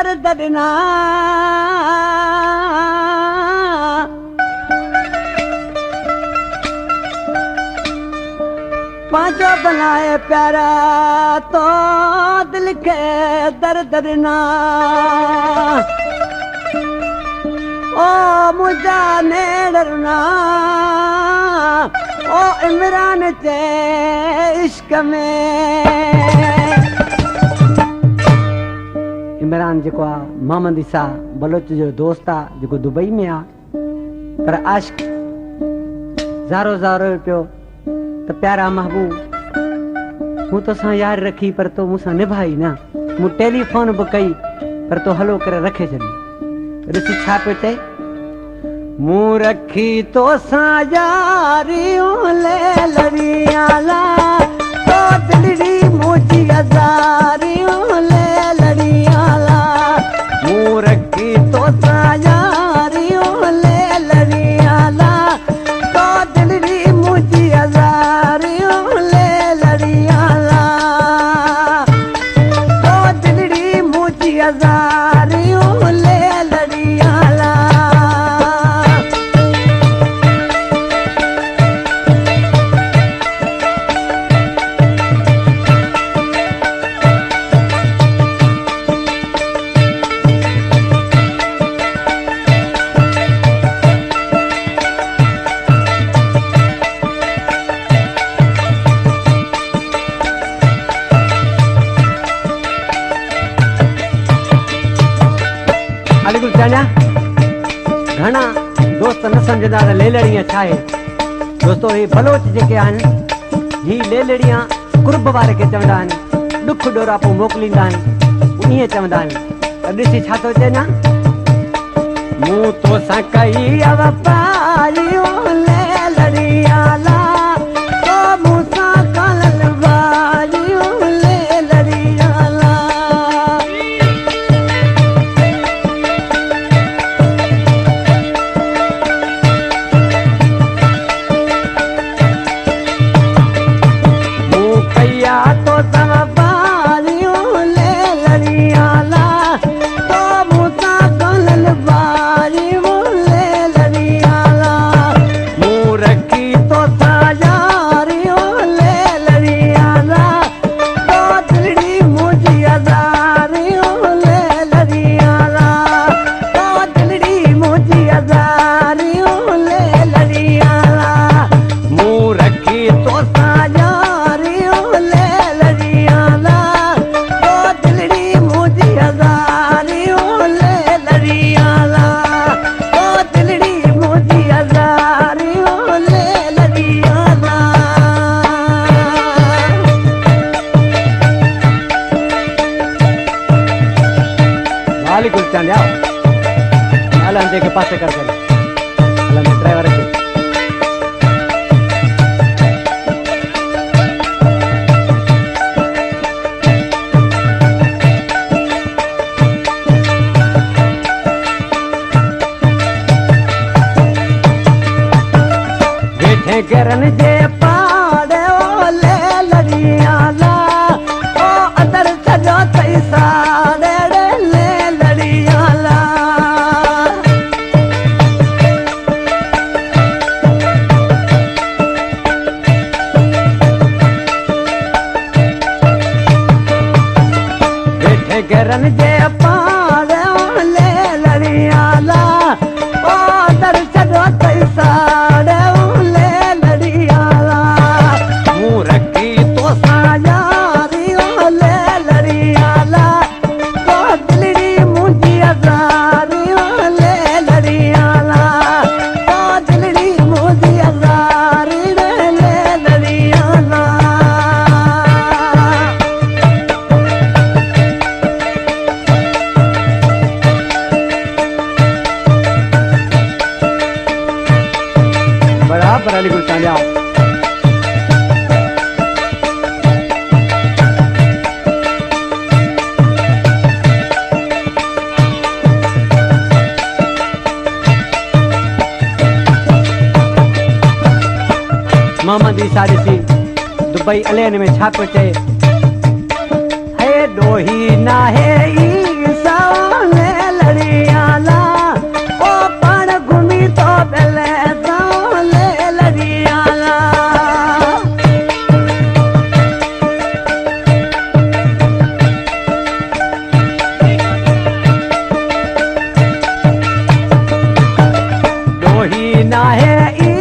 दर दरना पांचो बनाए प्यारा तो दिल के दर दरना ओ मुझा ने डरना ओ इमरान चे इश्क में इमरान जेको आ मोहम्मद ईसा बलोच जो दोस्त आ जेको दुबई में आ पर आशिक ज़ारो ज़ारो पियो तो प्यारा महबूब मु तो सा यार रखी पर तो मुसा निभाई ना मु टेलीफोन भी कई पर तो हलो करे रखे छॾी ऋषि छा पियो चए मु रखी तो सा यारियूं ले लड़ियाला तो दिलड़ी मुझी हज़ारियूं ले लड़ियाला मु रखी तो सा यारियूं ले लड़ियाला तो दिलड़ी मुझी हज़ारियूं ले लड़ियाला तो दिलड़ी मुझी हज़ारियूं ले लड़ियाला घना दोस्त न समझदा त लेलड़ियां छा आहे दोस्तों हे बलोच जेके आहिनि ही लेलड़ियां कुर्ब वारे खे चवंदा आहिनि दुख ॾोरा पोइ मोकिलींदा आहिनि ईअं चवंदा आहिनि ॾिसी छा थो चए न मूं तोसां कई वफ़ारियूं लेलड़ियाला तो मूंसां कल वारियूं लेलड़ियाला तो समबारियूं ले लड़ियाला तो मुसा कल बारियूं ले लड़ियाला मु रखी तो सायारियूं ले लड़ियाला तो दिलड़ी मुझी हज़ारियूं ले लड़ियाला तो दिलड़ी मुझी हज़ारियूं ले लड़ियाला मु रखी तो सायारियूं ले लड़ियाला तो दिलड़ी मुझी हज़ारियूं ले लड़ियाला तो दिलड़ी मुझी हज़ारियूं ले लड़ियाला वालेकुम सलाम अल्लाह दे के पासे कर अल्लाह ने ड्राइवर के करन जे पाड़े ओ ले लड़ियाला ओ अंदर सजो तई साड़े ले लड़ियाला बैठे करन जे पाड़े ओ ले लड़ियाला ओ अंदर सजो तई साड़े रखी तो सायारियों ले लड़ियाला तो दिलड़ी मुझी हज़ारियों ले लड़ियाला तो दिलड़ी मुझी हज़ारियों ले लड़ियाला बराबर अली गुलशान जाओ मोहम्मद ईसा ॾिसी दुबई अलेन में छा पियो चए हे ॾोही नाहे ईसा मेरा